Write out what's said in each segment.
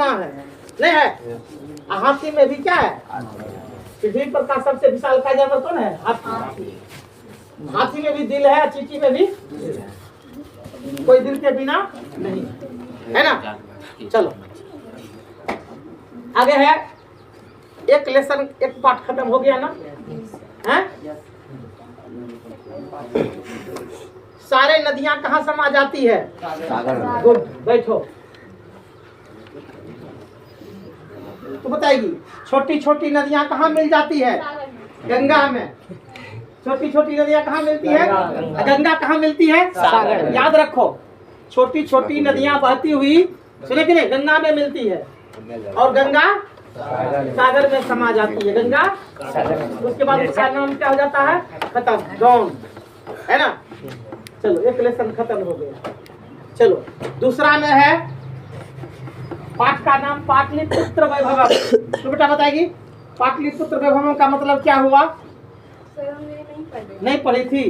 कहाँ है? नहीं है। हाथी में भी क्या है? पृथ्वी पर का सबसे विशालकाय जानवर कौन है? हाथी। हाथी में भी दिल है, चींटी में भी कोई दिल के बिना नहीं है ना। चलो आगे है, एक लेसन, एक पार्ट खत्म हो गया ना है? सारे नदियां कहाँ समा जाती है? गुड, बैठो। तो बताएगी छोटी छोटी नदियां कहाँ मिल जाती है? गंगा में। छोटी छोटी नदियां कहाँ मिलती है? गंगा कहाँ मिलती है? सागर। याद रखो, छोटी छोटी नदियां बहती हुई, सुने कि नहीं, गंगा में मिलती है और गंगा सागर में समा जाती है। गंगा उसके बाद उसका नाम क्या हो जाता है? खत्म, गौन, है ना। चलो एक लेसन खत्म हो गया। चलो दूसरा में है, पाठ का नाम पाटलिपुत्र वैभवम। तो बेटा बताएगी पाटलिपुत्र वैभवम का मतलब क्या हुआ? नहीं पढ़ी थी,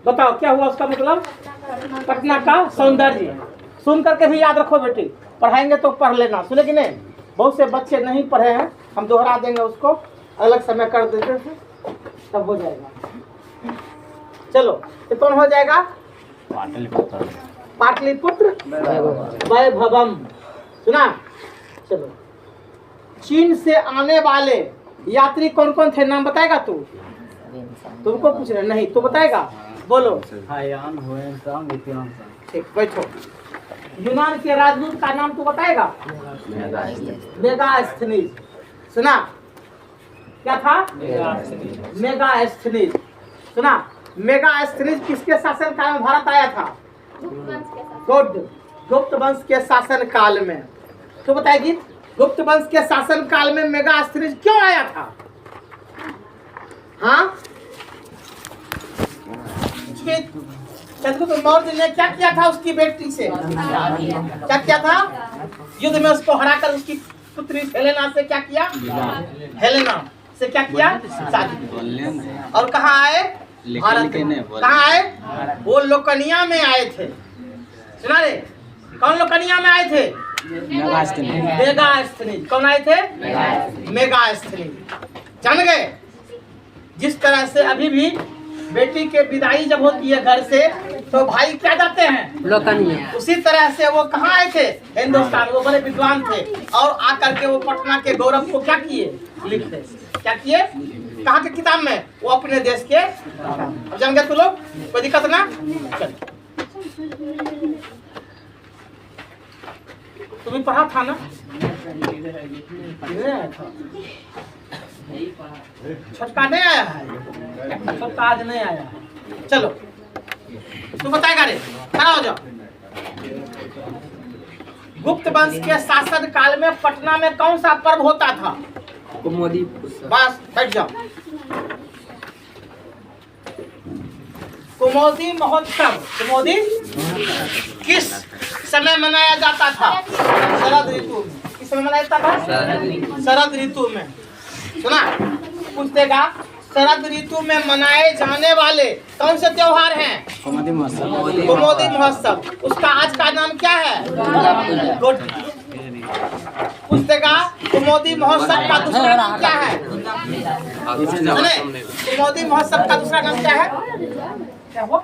बताओ क्या हुआ उसका मतलब? पटना का सौंदर्य। सुन करके भी याद रखो बेटी, पढ़ाएंगे तो पढ़ लेना, सुने कि नहीं? बहुत से बच्चे नहीं पढ़े हैं, हम दोहरा देंगे उसको, अलग समय कर देते थे तब हो जाएगा। चलो तो कौन हो जाएगा? पाटलिपुत्र वैभवम। सुना? चलो चीन से आने वाले यात्री कौन कौन थे? नाम बताएगा तू? तुमको पूछ रहे नहीं, तो बताएगा, बोलो। ठीक, बैठो। यूनान के राजदूत का नाम तू बताएगा? मेगास्थनीज। सुना? क्या था? मेगास्थनीज। सुना? मेगास्थनीज किसके शासन काल में भारत आया था? गुड, गुप्त वंश के शासन काल में। तो बताएगी गुप्त वंश के शासन काल में मेगास्थनीज क्यों आया था? हाँ, चंद्रगुप्त मौर्य ने क्या किया था उसकी बेटी से? क्या किया था? युद्ध में उसको हराकर उसकी पुत्री हेलेना से क्या किया? हेलेना से क्या किया? शादी। और कहाँ आए? भारत। कहाँ आए? वो लोकनिया में आए थे। सुना रे? कौन लोकनिया में आए थे? मेगास्थनीज। कौन आए थे? मेगास्थनीज। जान गए? जिस तरह से अभी भी बेटी के विदाई जब होती है घर से तो भाई क्या जाते हैं? लोकनिया। उसी तरह से वो कहाँ आए थे? हिंदुस्तान। वो बड़े विद्वान थे और आकर के वो पटना के गौरव को क्या किए? लिखते। क्या किए? कहाँ के किताब में? वो अपने देश के। अब जान गए तू लोग, कोई दिक्कत ना? चल तुम्हें पढ़ा था ना? छोटका नहीं आया है, छोटका आज नहीं आया है। चलो तू बताएगा रे, खड़ा हो जाओ। गुप्त वंश के शासन काल में पटना में कौन सा पर्व होता था? कुमोदी। बस बैठ जाओ। कुमोदी महोत्सव। कुमोदी किस समय मनाया जाता था? शरद ऋतु में। किस समय मनाया जाता था? शरद ऋतु में। सुना? पूछ देगा शरद ऋतु में मनाए जाने वाले कौन से त्योहार हैं? कुमोदी महोत्सव। कुमोदी महोत्सव। उसका आज का नाम क्या है? गुड। पूछ देगा कुमोदी महोत्सव का दूसरा नाम क्या है? कुमोदी महोत्सव का दूसरा नाम क्या है? क्या हुआ?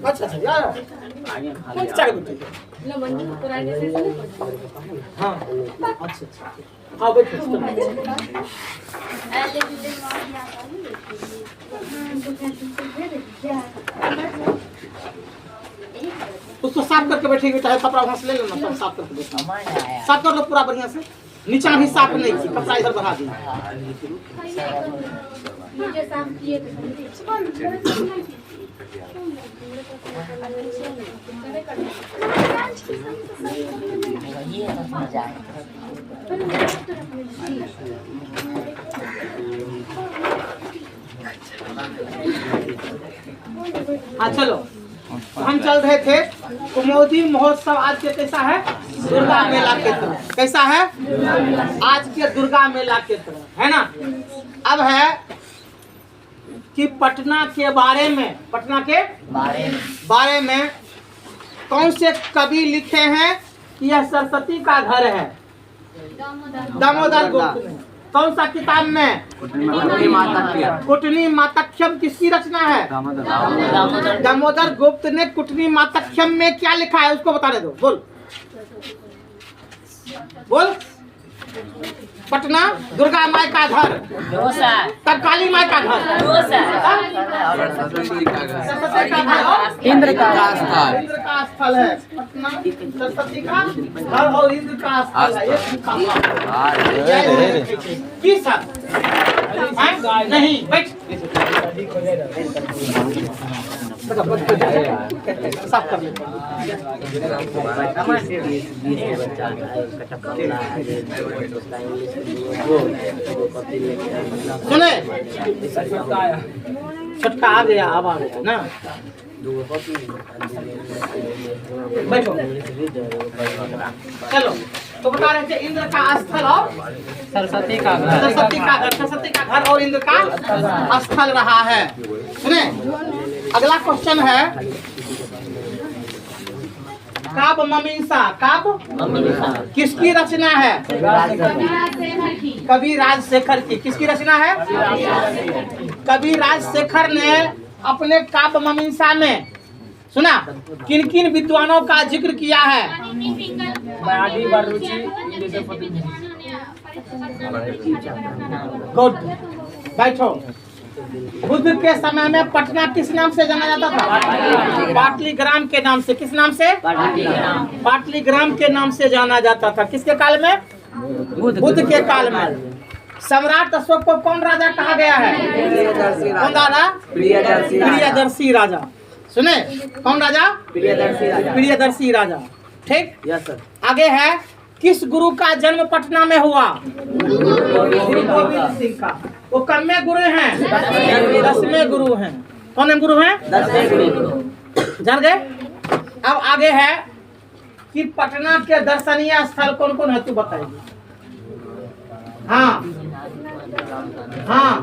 अच्छा यार हाँ अच्छा हाँ बैठो। उसको साफ करके बैठेगी, चाहे कपड़ा वहां से ले लेना, सब साफ करके बैठना। साफ कर लो पूरा बढ़िया से। नीचा भी साफ नहीं थी, कपड़ा इधर बढ़ा दी। हाँ चलो, हम चल रहे थे कुमोदी महोत्सव आज के कैसा है? दुर्गा मेला के तरह। कैसा है? आज के दुर्गा मेला के तरह, है ना? अब है कि पटना के बारे में कौन से कवि लिखे हैं कि यह सरस्वती का घर है? दामोदर गुप्त ने। कौन सा किताब में? कुटनी मातक्ष्यम किसकी रचना है? दामोदर गुप्त ने कुटनी मातक्ष्यम में क्या लिखा है उसको बताने दो। बोल। पटना दुर्गा माई का घर, तब काली माई का घर, इंद्र का स्थल है। पटना सरस्वती का घर और इंद्र का स्थल है। किस नहीं बैठ साफ कर सुने छटका आ गया, अब आ गया ना। बैठो। चलो तो बता रहे थे इंद्र का स्थल और सरस्वती का घर और इंद्र का स्थल रहा है। सुने अगला क्वेश्चन है काव्य मीमांसा किसकी रचना है? कवि राजशेखर की। किसकी रचना है? कवि राजशेखर ने अपने काव्य मीमांसा में सुना किन किन विद्वानों का जिक्र किया है? गुड। बैठो। बुद्ध के समय में पटना किस नाम से जाना जाता था? पाटलिग्राम के नाम से। किस नाम से? पाटलिग्राम के नाम से जाना जाता था। किसके काल में? बुद्ध के काल में। सम्राट अशोक को कौन राजा कहा गया है? कौन राजा? प्रियदर्शी राजा। सुने कौन राजा? प्रियदर्शी राजा। ठीक। Yes sir. आगे है किस गुरु का जन्म पटना में हुआ? गुरु गोविंद सिंह का। वो कम्मे गुरु हैं? 10वें गुरु हैं। कौन गुरु हैं? 10वें गुरु। जान गए। अब आगे है कि पटना के दर्शनीय स्थल कौन कौन है तू बताइए। हाँ हाँ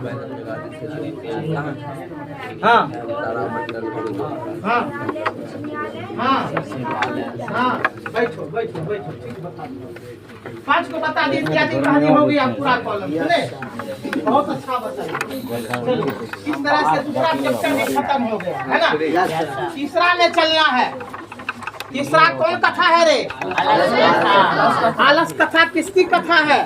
हाँ हाँ हाँ हाँ बैठो बैठो बैठो। ठीक बता दो। 5 को बता दी इत्यादि कहानी होगी। आप पूरा कॉलम सुने बहुत अच्छा बताइए। चलो इस तरह से दूसरा चैप्टर भी खत्म हो गया है ना। तीसरा में चलना है। तीसरा कौन कथा है रे? आलस कथा। किसकी कथा है?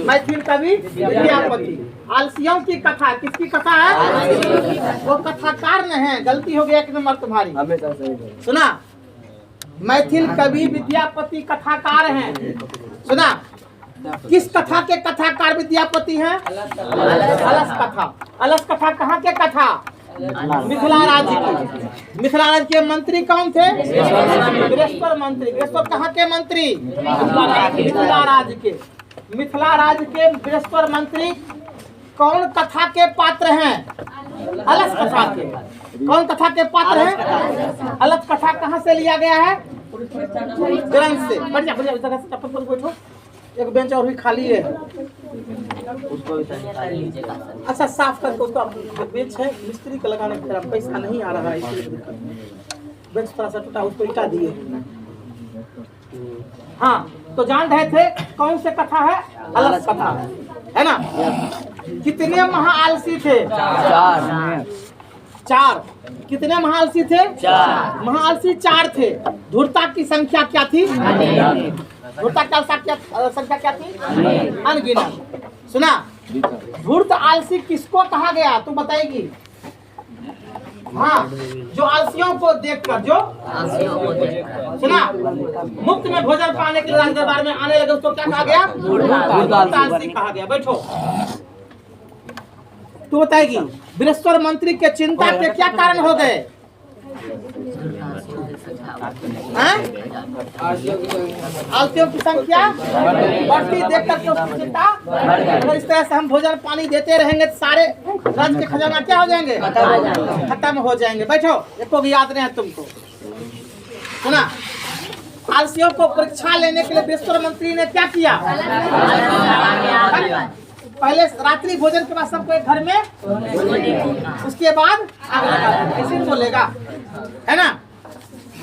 मैथिल कवि विद्यापति। आलसियों की कथा। किसकी कथा है? वो कथाकार नहीं है। गलती हो गया 1 नंबर तुम्हारी। सुना मैथिल कवि विद्यापति कथाकार हैं। सुना किस कथा के कथाकार विद्यापति हैं? अलस कथा। अलस कथा कहाँ के कथा? मिथिला राज्य की। मिथिला राज्य के मंत्री कौन थे? बृहस्पति मंत्री। बृहस्पति कहाँ के मंत्री? मिथिला राज्य के। मिथिला राज्य के बृहस्पति मंत्री कौन कथा के पात्र हैं? अलस कथा के। कौन कथा के पात्र हैं? अलस कथा कहाँ से लिया गया है? ग्रंथ से। बढ़िया बढ़िया चप्पल पर बैठो। एक बेंच और भी खाली है उसको भी अच्छा साफ करके उसको। बेंच है मिस्त्री का लगाने का पैसा नहीं आ रहा है इसलिए बेंच थोड़ा सा टूटा उसको ईटा दिए। हाँ तो जान रहे थे कौन से कथा है? अलस कथा है ना। कितने महाआलसी थे? 4। कितने महाआलसी थे? 4। महाआलसी 4 थे। धूर्ता की संख्या क्या थी? धूर्ता की संख्या क्या थी? अनगिनत। सुना धूर्त आलसी किसको कहा गया तू बताएगी? हाँ जो आलसियों को देखकर जो सुना मुफ्त में भोजन पाने के लिए राज दरबार में आने लगे उसको क्या कहा गया? धूर्त आलसी कहा गया। बैठो। तू बताएगी बृहस्पति मंत्री के चिंता के क्या कारण हो गए? आलसियों की संख्या बढ़ती देखकर तो चिंता। अगर इस तरह से हम भोजन पानी देते रहेंगे तो सारे राज्य के खजाना क्या हो जाएंगे? खत्म हो जाएंगे। बैठो एक भी याद नहीं है तुमको। सुना आलसियों को परीक्षा लेने के लिए बृहस्पति मंत्री ने क्या किया? पहले रात्रि भोजन के बाद सबको एक घर में, उसके बाद आग लगा, ऐसे बोलेगा, है ना।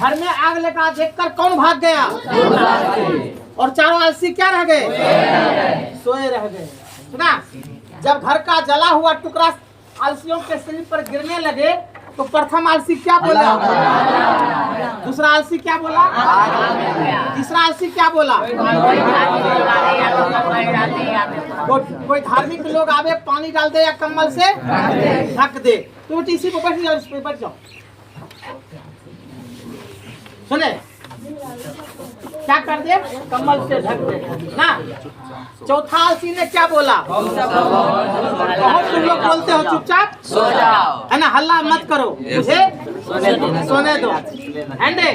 घर में आग लगा देखकर कौन भाग गया? और चारों आलसी क्या रह गए? सोए रह गए। सुना, जब घर का जला हुआ टुकड़ा आलसियों के शरीर पर गिरने लगे तो प्रथम आलसी क्या बोला? दूसरा आलसी क्या बोला? तीसरा आलसी क्या बोला? कोई धार्मिक लोग आवे पानी डाल दे या कम्बल से ढक दे। तुम टीसी पर बैठ जाओ, इस पर बैठ जाओ। सुने, क्या कर दे? कम्बल से ढक दे ना। चौथा आलसी ने क्या बोला? बहुत तुम लोग बोलते हो चुपचाप सो जाओ, है ना, हल्ला मत करो, मुझे सोने दो। एंडे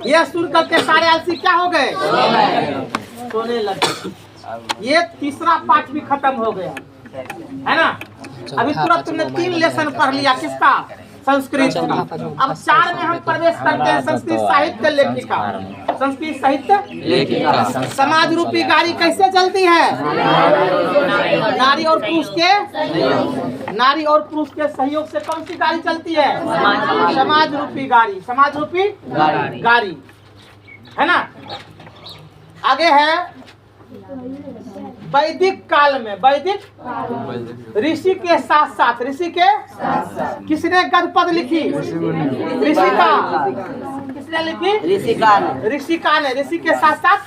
ये सुन करके सारे आलसी क्या हो गए? सोने लगे। ये तीसरा पाठ भी खत्म हो गया, है ना। अभी तुरंत तुमने 3 लेसन पढ़ लिया, किसका? संस्कृत। अब 4 में हम प्रवेश करते हैं, संस्कृत साहित्य लेखिका। संस्कृत साहित्य लेखिका। समाज रूपी गाड़ी कैसे चलती है? नारी और पुरुष के सहयोग से कौन सी गाड़ी चलती है? समाज रूपी गाड़ी। समाज रूपी गाड़ी, है ना। आगे है वैदिक काल में, वैदिक ऋषि के साथ साथ, ऋषि के किसने गद्य लिखी? ऋषिका। किसने लिखी? ऋषिका ने। ऋषि के साथ साथ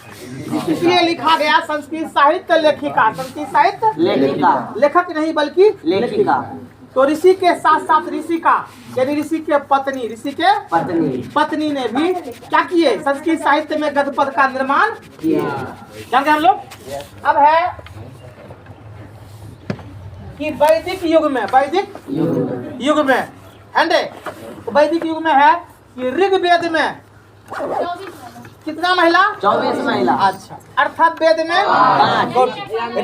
इसलिए लिखा गया संस्कृत साहित्य लेखिका। संस्कृत साहित्य लेखिका, लेखक नहीं बल्कि लेखिका। तो ऋषि के साथ साथ ऋषिका यानी ऋषि के पत्नी, ऋषि के पत्नी ने भी क्या किए? संस्कृत साहित्य में गद्य पद का निर्माण किया। जानते हैं हम लोग। अब है कि वैदिक युग में, वैदिक युग में, वैदिक युग में है कि ऋग्वेद में कितना महिला? 24 महिला। अच्छा, अर्थवेद में 5।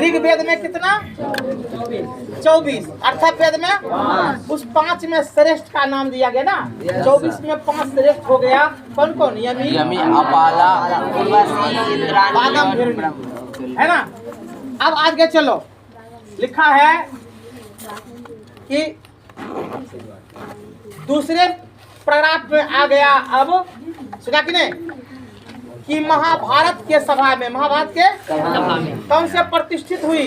ऋग्वेद में कितना? 24। अर्थवेद में उस 5 में श्रेष्ठ का नाम दिया गया ना। 24 में 5 श्रेष्ठ हो गया। कौन कौन? यमी, अपाला, है ना। अब आगे चलो, लिखा है कि दूसरे पैराग्राफ में आ गया। अब सुना कि नहीं कि महाभारत के सभा में, महाभारत के कौन से प्रतिष्ठित हुई?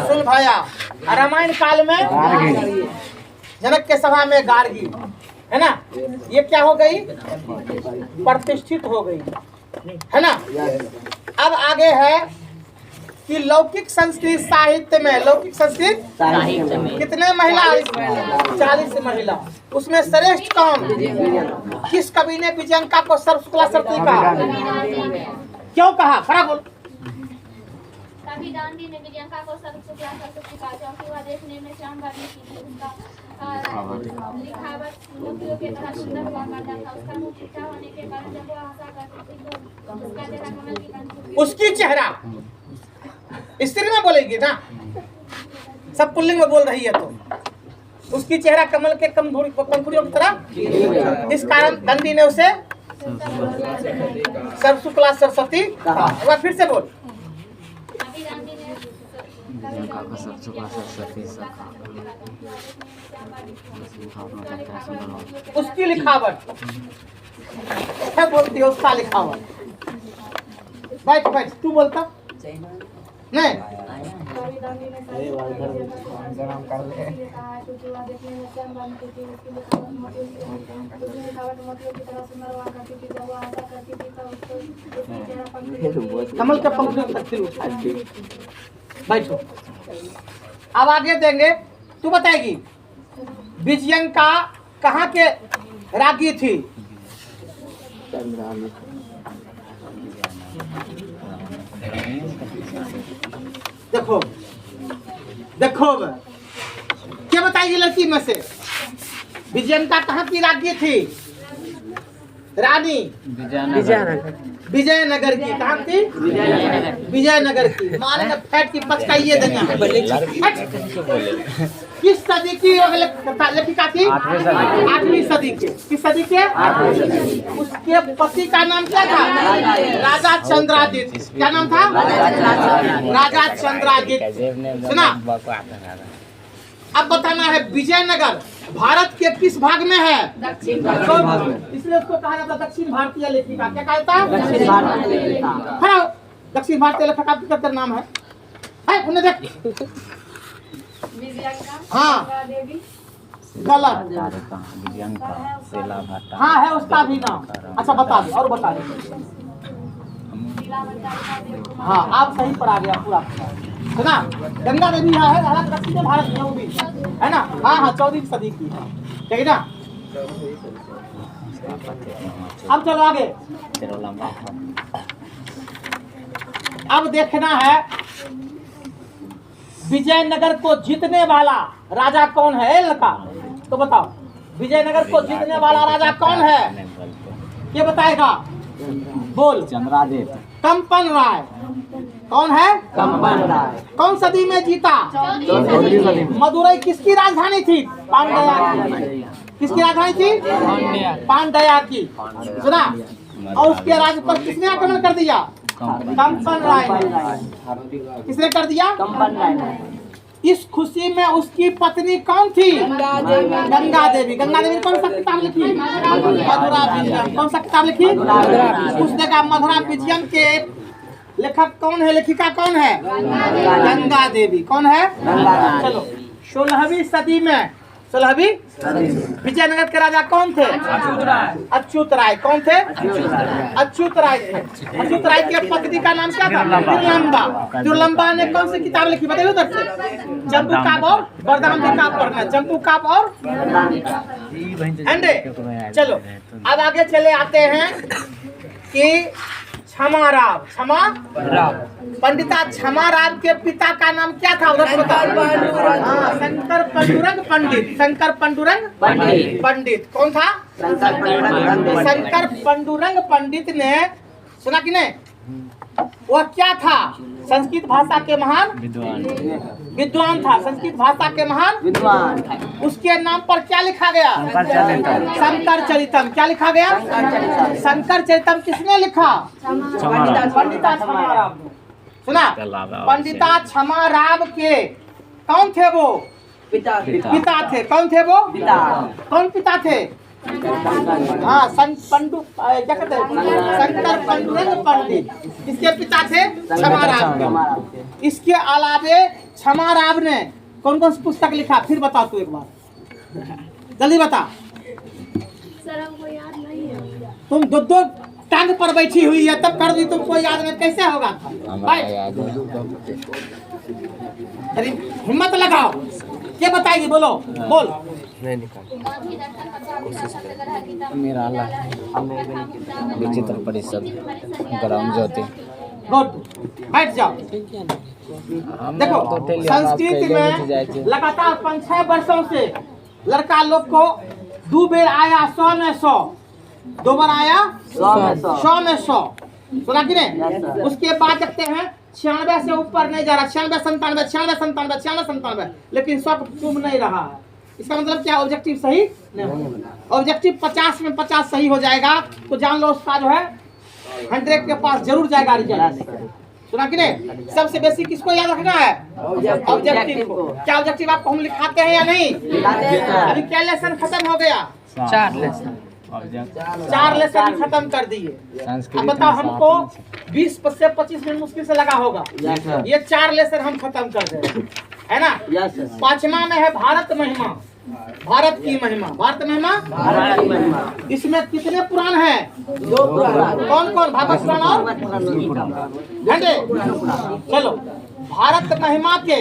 सुलभाया। रामायण काल में जनक के सभा में गार्गी, है ना। ये क्या हो गई? प्रतिष्ठित हो गई, है ना। अब आगे है कि लौकिक संस्कृत साहित्य में, लौकिक संस्कृत साहित्य में कितने महिला? 40 महिला। उसमें श्रेष्ठ कौन? किस कवि ने विजयंका को सर्वशुक्ला सरस्वती कहा? क्यों कहा? खड़ा बोल। कवि गांधी ने विजयंका को सर्वशुक्ला सरस्वती कहा क्योंकि वह देखने में श्याम वर्णी थी। उसका लिखावट मोतियों के तरह सुंदर हुआ करता था। उसका मुंह मीठा होने के कारण जब वह हंसा करती थी तो उसका चेहरा कमल की कंठ। उसकी चेहरा स्त्री में बोलेगी ना, सब पुल्लिंग में बोल रही है तो उसकी चेहरा कमल के पंखुड़ियों की तरह। इस कारण गांधी ने उसे सर्वशुक्ला सरस्वती कहा। फिर से बोल। उसकी लिखावट क्या बोलती है? उसका लिखावट। बैठ बैठ, तू बोलता नहीं। कमल के पंख बैठो। अब आगे देंगे, तू बताएगी विजयंका कहाँ के रागी थी? देखो देखो, क्या बताएगी लड़की में से? विजयंका कहाँ की राज्ञी थी? रानी विजयनगर की। कहाँ की? विजयनगर की। मारेंगे फैट की पचकाइए दुनिया में। किस सदी की लेखिका थी? 8वीं सदी के। किस सदी के? उसके पति का नाम क्या था? राजा चंद्रादित्य। क्या नाम था? राजा चंद्रादित्य। सुना? अब बताना है विजयनगर भारत के किस भाग में है? दक्षिण भारत। इसलिए उसको कहा जाता दक्षिण भारतीय लेखिका। क्या कहता है? दक्षिण भारतीय लेखिका। हाँ, दक्षिण भारतीय लेखिका का क्या नाम है उन्हें देख। हाँ गलत। हाँ है उसका भी नाम। अच्छा बता दे और बता दे। हाँ आप सही पर आ गया पूरा। सुना? गंगा नदी है दक्षिण भारत में, वो भी है ना। हाँ हाँ 14वीं सदी की है, ठीक है ना। अब चलो आगे। अब देखना है विजयनगर को जीतने वाला राजा कौन है? लड़का तो बताओ, विजयनगर को जीतने वाला राजा कौन है? ये बताएगा। बोल। चंद्रादित्य। कंपन राय। कौन है? कंपन राय। कौन सदी में जीता? 14वीं सदी में। मदुरई किसकी राजधानी थी? पांड्या की। किसकी राजधानी थी? पांड्या की। सुना? और उसके राज्य पर किसने आक्रमण कर दिया? कंपन राय ने। किसने कर दिया? कंपन राय। इस खुशी में उसकी पत्नी कौन थी? गंगा देवी। गंगा देवी कौन सा किताब लिखी? मधुरा विजयम। कौन सा किताब लिखी? उसने कहा मधुरा विजयम के लेखक कौन है? लेखिका कौन है? गंगा देवी। कौन है? चलो 16वीं सदी में, 16वीं विजयनगर के राजा कौन थे? अच्युत राय। कौन थे? अच्युत राय थे। अच्युत राय के पत्नी का नाम क्या था? दुर्लंबा। दुर्लंबा ने कौन सी किताब लिखी? बताइए उधर से। जम्बू काप और वरदान काप पढ़ना। जम्बू काप और अंडे। चलो अब आगे चले आते हैं कि क्षमाराव। क्षमा पंडिता क्षमाराव के पिता का नाम क्या था? उधर से बताओ। हाँ शंकर पांडुरंग पंडित। शंकर पांडुरंग पंडित। कौन था? शंकर पांडुरंग पंडित ने, सुना कि नहीं? वह क्या था? संस्कृत भाषा के महान विद्वान था। संस्कृत भाषा के महान विद्वान। उसके नाम पर क्या लिखा गया? शंकर चरितम। क्या लिखा गया? शंकर चरितम किसने लिखा? पंडिता क्षमाराव ने। सुना? पंडिता क्षमाराव के कौन थे? वो पिता थे। कौन थे वो? कौन पिता थे? हाँ क्या कहते हैं? शंकर पांडुरंग पंडित। इसके पिता थे क्षमाराव। इसके अलावे क्षमाराव ने कौन कौन सी पुस्तक लिखा? फिर बता तू एक बार, जल्दी बता। सर हमको याद नहीं है। तुम दो टांग पर बैठी हुई है तब कर दी, तुमको याद नहीं कैसे होगा? अरे हिम्मत लगाओ। क्या बताएगी? बोलो। बोल। मेरा विचित्र परिषद ग्राम ज्योति। गुड, बैठ जाओ। देखो संस्कृत में लगातार 5-6 वर्षों से लड़का लोग को 2 बेर आया 100 में 100, 2 बार आया 100 में 100। सुना कि नहीं? उसके बाद देखते हैं 96 से ऊपर नहीं जा रहा। 96, 97, 96, 97, 96, 97, लेकिन 100 चुम नहीं रहा है। इसका मतलब क्या? ऑब्जेक्टिव सही नहीं। ऑब्जेक्टिव 50 में 50 सही हो जाएगा तो जान लो उसका जो है 100 के पास जरूर जाएगा रिजल्ट। सुना कि नहीं? सबसे बेसी किसको याद रखना है? ऑब्जेक्टिव को। क्या ऑब्जेक्टिव आपको हम लिखाते हैं या नहीं? अभी क्या लेसन खत्म हो गया? 4 लेसन खत्म कर दिए। अब बताओ हमको 20 से 25 मिनट मुश्किल से लगा होगा। ये 4 लेसन हम खत्म कर दे, है ना? 5वां में है भारत महिमा। भारत की महिमा। भारत महिमा। इसमें कितने पुराण हैं? 2 पुराण। कौन कौन? भागवत पुराण और घंटे। चलो भारत महिमा के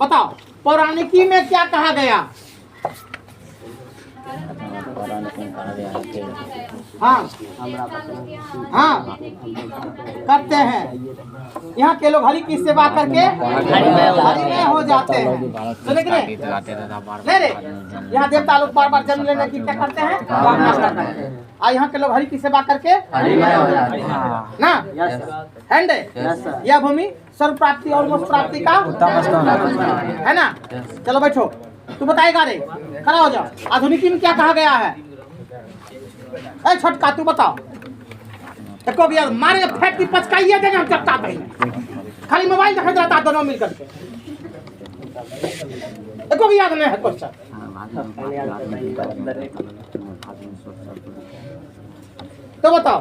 बताओ पौराणिकी में क्या कहा गया? हाँ हाँ करते हैं। यहाँ के लोग हरि की सेवा करके हरिमय हो जाते हैं। सुने कि नहीं? नहीं रे, यहाँ देवता लोग बार बार जन्म लेने की क्या करते हैं? और यहाँ के लोग हरि की सेवा करके ना हैंड यह भूमि सर्व प्राप्ति और मोक्ष प्राप्ति का है ना। चलो बैठो, तू बताएगा रे, खड़ा हो जाओ। आधुनिकी में क्या कहा गया है? ए छोटका तू बताओ। देखो भैया मारे फेंक की पचकाइए देंगे हम चपटा देंगे। खाली मोबाइल दिखाई रहता है दोनों मिल करके। देखो भी याद नहीं है क्वेश्चन। तो बताओ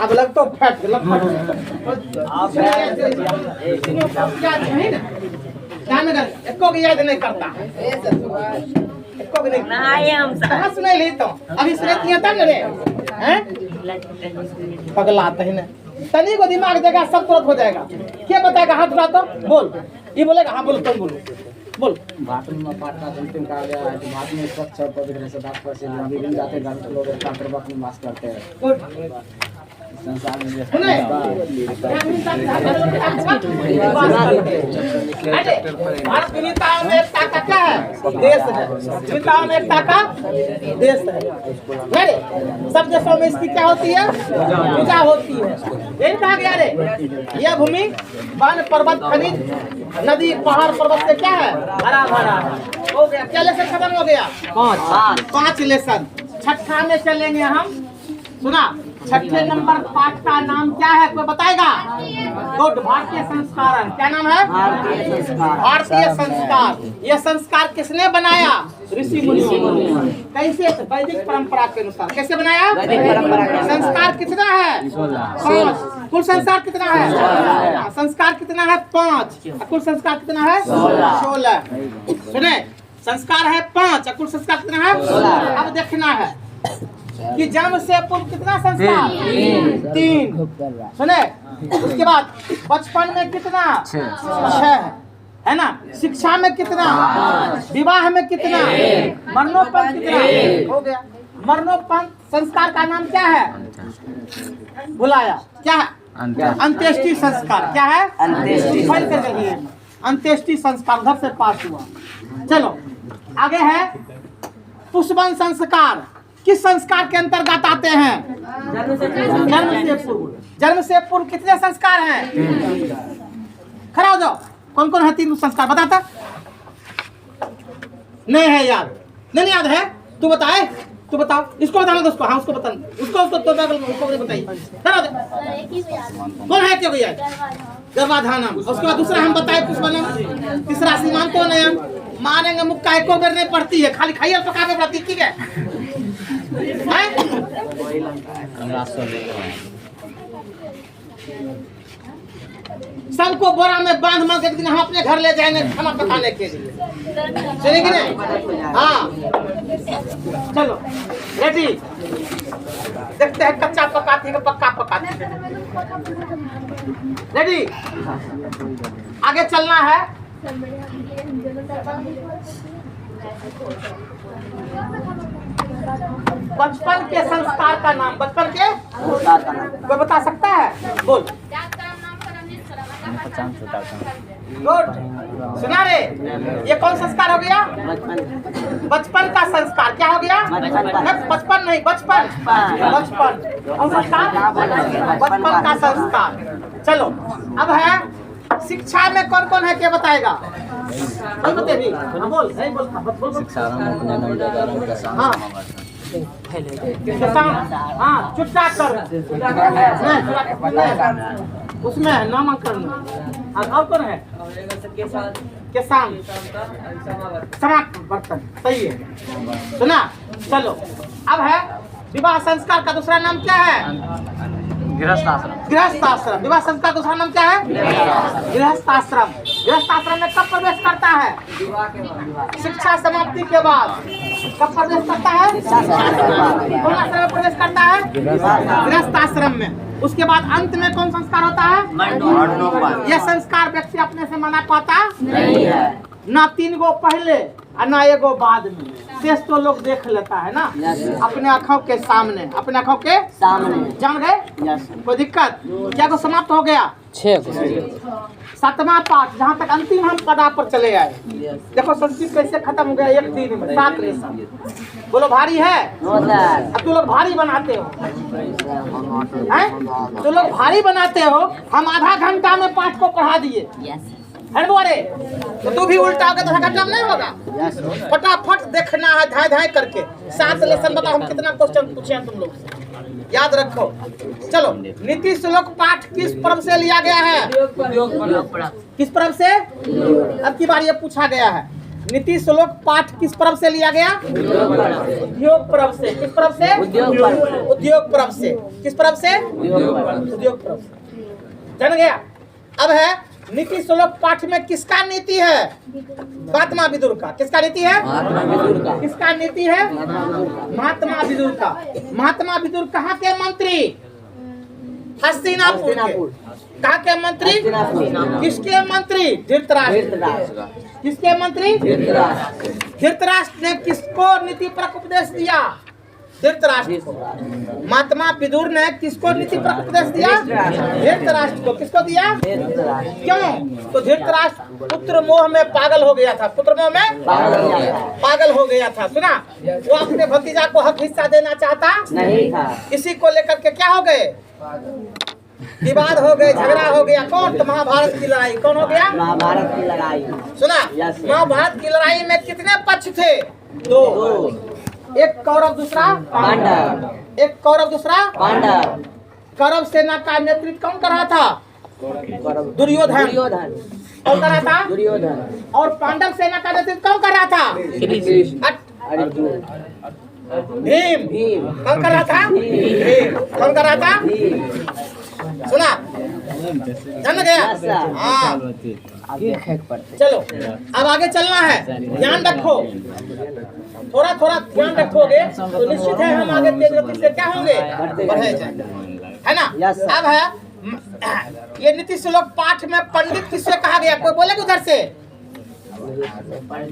अब लग तो फैट लग एको भी याद नहीं करता। एको भी नहीं कहाँ सुनाई ली तो अभी सुनती है तब रे हैं पगला है ना। तनी को दिमाग देगा सब तुरंत हो जाएगा। क्या बताएगा? हाथ उठा तो बोल। ये बोलेगा हाँ बोलो तुम बोलो बोल। भाषण में पाठ का अंतिम कहा गया है कि भारत में स्वच्छ और पवित्र से विभिन्न जाति धर्म के लोग एक में वास करते हैं। संसार में भारत विविधताओं में एकता का क्या है? देश है। विविधताओं में एकता का देश है। नहीं सब देशों में इसकी क्या होती है? पूजा होती है। यही कहा गया रे। यह भूमि वन पर्वत खनिज नदी पहाड़ पर्वत से क्या है? हरा भरा हो गया। क्या लेसन खत्म हो गया? 5 लेसन। छठा में चलेंगे हम। सुना छठे नंबर पाठ का नाम क्या है? कोई बताएगा? गुड भारतीय संस्कार। क्या नाम है? भारतीय संस्कार। यह संस्कार किसने बनाया? ऋषि मुनियों। कैसे? वैदिक परंपरा के अनुसार। कैसे बनाया? संस्कार कितना है? 5। कुल संस्कार कितना है? संस्कार कितना है? 5। कुल संस्कार कितना है? 16। सुने संस्कार है 5, कुल संस्कार कितना है? 16। अब देखना है कि जन्म से पूर्व कितना संस्कार? 3। सुने उसके बाद बचपन में कितना? 6 है ना। शिक्षा में कितना? विवाह में कितना? मरणोपरांत कितना? हो गया। मरणोपरांत संस्कार का नाम क्या है? बुलाया क्या है? अंत्येष्टि संस्कार। क्या है? अंत्येष्टि संस्कार। उधर से पास हुआ। चलो आगे है पुष्पन संस्कार। किस संस्कार के अंतर्गत आते हैं? जन्म से पूर्व कितने संस्कार हैं? खड़ा हो जाओ। कौन कौन है? 3 संस्कार बताता नहीं है याद? नहीं याद है? तू बताए, तू बताओ। इसको बताना दोस्तों। हाँ उसको बता, उसको तो बताइए। कौन है? क्यों याद? गर्भाधानम। उसके बाद दूसरा हम बताए पुष्पनम। तीसरा सीमांतोनयन। मारेंगे मुक्का एको बेर नहीं पड़ती है, खाली खाइए पका के पड़ती। ठीक है सबको बोरा में बांध मार एक दिन हम अपने घर ले जाएंगे खाना पकाने के लिए। चलिए कि नहीं? हाँ चलो रेडी। देखते हैं कच्चा पकाती है पक्का पकाती है। रेडी आगे चलना है। बचपन के संस्कार का नाम। बचपन के कोई बता सकता है? बोल। गुड सुना रे। ये कौन संस्कार हो गया? बचपन का संस्कार। क्या हो गया? बचपन नहीं बचपन। कौन संस्कार? बचपन का संस्कार। चलो अब है शिक्षा में कौन कौन है? क्या बताएगा? बताइए। बोल हाँ चुपचाप कर। उसमें है नामांकन। और कौन है? किसान समाप्त बर्तन। सही है सुना। चलो अब है विवाह संस्कार का दूसरा नाम क्या है? गृहस्थाश्रम। विवाह संस्कार का दूसरा नाम क्या है? गृहस्थाश्रम। गृहस्थाश्रम में कब प्रवेश करता है? शिक्षा समाप्ति के बाद। कब प्रवेश करता है? कौन आश्रम में प्रवेश करता है? गृहस्थाश्रम में। उसके बाद अंत में कौन संस्कार होता है? यह संस्कार व्यक्ति अपने से मना पाता नहीं है। ना 3 गो पहले और ना एगो बाद में। शेष तो लोग देख लेता है ना अपने आँखों के सामने, अपने आँखों के सामने। जान गए? कोई दिक्कत? क्या को समाप्त हो गया? 7वां पाठ, जहाँ तक अंतिम हम पदा पर चले आए। देखो संस्कृत कैसे खत्म हो गया एक दिन में, 7 लेसन। बोलो भारी है? अब तू लोग भारी बनाते हो हैं? तू लोग भारी बनाते हो, हम आधा घंटा में पाठ को पढ़ा दिए है बोरे। तो तू भी उल्टा होगा तो आधा घंटा में नहीं होगा। फटाफट देखना है धाय धाय करके। 7 लेसन बताओ हम कितना क्वेश्चन पूछे हैं तुम लोग से, याद रखो। चलो, नीति श्लोक पाठ किस पर्व से लिया गया है? किस पर्व से? अब की बार ये पूछा गया है, नीति श्लोक पाठ किस पर्व से लिया गया? उद्योग पर्व से। किस पर्व से? उद्योग पर्व से। किस पर्व से? उद्योग पर्व से। जान गया? अब है नीति श्लोक पाठ में किसका नीति है? महात्मा विदुर का। किसका नीति है? किसका नीति है? महात्मा विदुर का। महात्मा विदुर कहाँ के मंत्री? हस्तिनापुर के। कहाँ के मंत्री? किसके मंत्री? धृतराष्ट्र। किसके मंत्री? धृतराष्ट्र ने किसको नीति पर उपदेश दिया? धृतराष्ट्र को। महात्मा विदुर ने किसको नीति पर उपदेश दिया? धृतराष्ट्र को। किसको दिया? क्यों? तो धृतराष्ट्र पुत्र मोह में पागल हो गया था। पुत्र मोह में पागल हो गया था। सुना? वो अपने भतीजा को हक हिस्सा देना चाहता नहीं था। इसी को लेकर के क्या हो गए? विवाद हो गए, झगड़ा हो गया। कौन? तो महाभारत की लड़ाई। कौन हो गया? महाभारत की लड़ाई। सुना? महाभारत की लड़ाई में कितने पक्ष थे? 2। एक कौरव, दूसरा पांडव। एक कौरव, दूसरा पांडव। कौरव सेना का नेतृत्व कौन कर रहा था? दुर्योधन। कौन कर रहा था? दुर्योधन। और पांडव सेना का नेतृत्व कौन कर रहा था? भीम। कौन कर रहा था? भीम। कौन कर रहा था? सुना? जान गया? हाँ। चलो, अब आगे चलना है। ध्यान रखो, थोड़ा थोड़ा ध्यान रखोगे तो निश्चित है हम आगे तेज गति से क्या होंगे? बढ़े जाएंगे, है ना? अब है ये नीति श्लोक पाठ में पंडित किससे कहा गया? कोई बोले उधर से?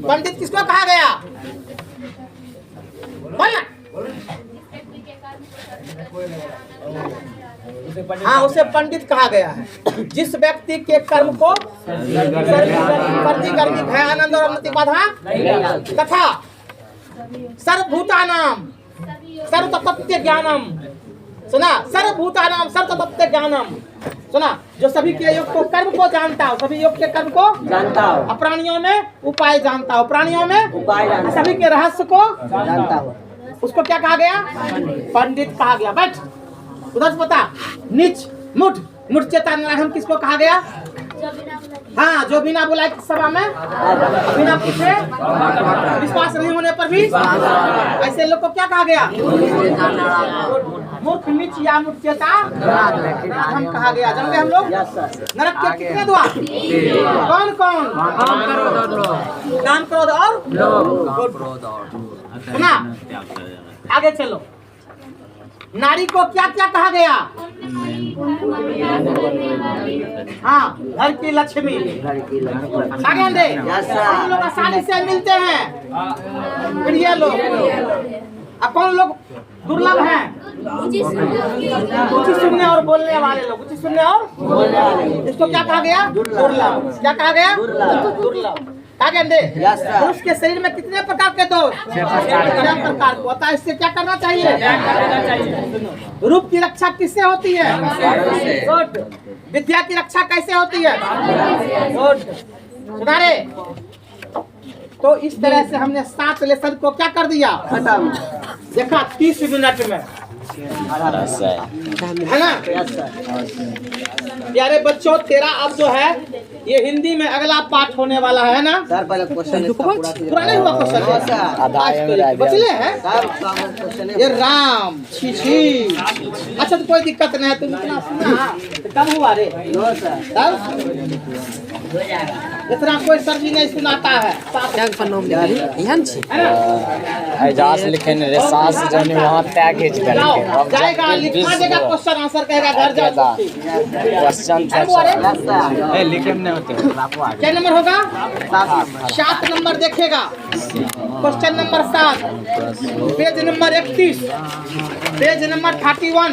पंडित किसको कहा गया? बोलना। हाँ, उसे पंडित कहा गया है। जिस व्यक्ति के कर्म को सर्दी गर्मी भय आनंद और उन्नति बाधा तथा सर्वभूतानाम सर्वतत्त्व ज्ञानम। सुना? सर्वभूतानाम सर्वतत्त्व ज्ञानम। सुना? जो सभी के योग को कर्म को जानता हो, सभी योग के कर्म को जानता हो, अप्राणियों में उपाय जानता हो, प्राणियों में उपाय जानता हो, सभी के रहस्य को जानता हो, उसको क्या कहा गया? पंडित कहा गया। बैठ उधर से पता। नीच मुठ मुठ चेता नारायण किसको कहा गया? हाँ, जो बिना बुलाए सभा में बिना पूछे विश्वास नहीं होने पर भी ऐसे लोग को क्या कहा गया? मूर्ख नीच या मुठ चेता हम कहा गया। जानते हम लोग? नरक के कितने द्वार? कौन कौन? काम, क्रोध और सुना? आगे चलो। नारी को क्या क्या कहा गया? हाँ, घर की लक्ष्मी। आगे दे। हम लोग आसानी से मिलते हैं, फिर ये लोग अब कौन लोग दुर्लभ हैं? ऊंची सुनने और बोलने वाले लोग। ऊंची सुनने और बोलने वाले, इसको क्या कहा गया? दुर्लभ। क्या कहा गया? दुर्लभ। पुरुष के शरीर में कितने प्रकार के दोष? 6 प्रकार को। अतः इससे क्या करना चाहिए? रूप की रक्षा किससे होती है? गुड। विद्या की रक्षा कैसे होती है? गुड। सुनारे? तो इस तरह से हमने 7 लेसन को क्या कर दिया? खत्म। देखा 30 मिनट में, है ना? प्यारे बच्चों, तेरा अब जो है ये हिंदी में अगला पाठ होने वाला है ना? सर पहले क्वेश्चन पूरा नहीं हुआ। क्वेश्चन बचले हैं ये राम छी छी। अच्छा, तो कोई दिक्कत नहीं है, तुम इतना सुना। कब हुआ रे? तब इतना कोई सर भी नहीं सुनाता है। है ना? एजाज लिखे ने रे सास जने वहां टैग खींच कर जाओ, जाएगा लिखा देगा, क्वेश्चन आंसर कहेगा, घर जाओ। क्वेश्चन था ए लिखे में नहीं होते आपको आगे क्या नंबर होगा? 7 नंबर देखेगा। Question number 7, page number 31, page number 31।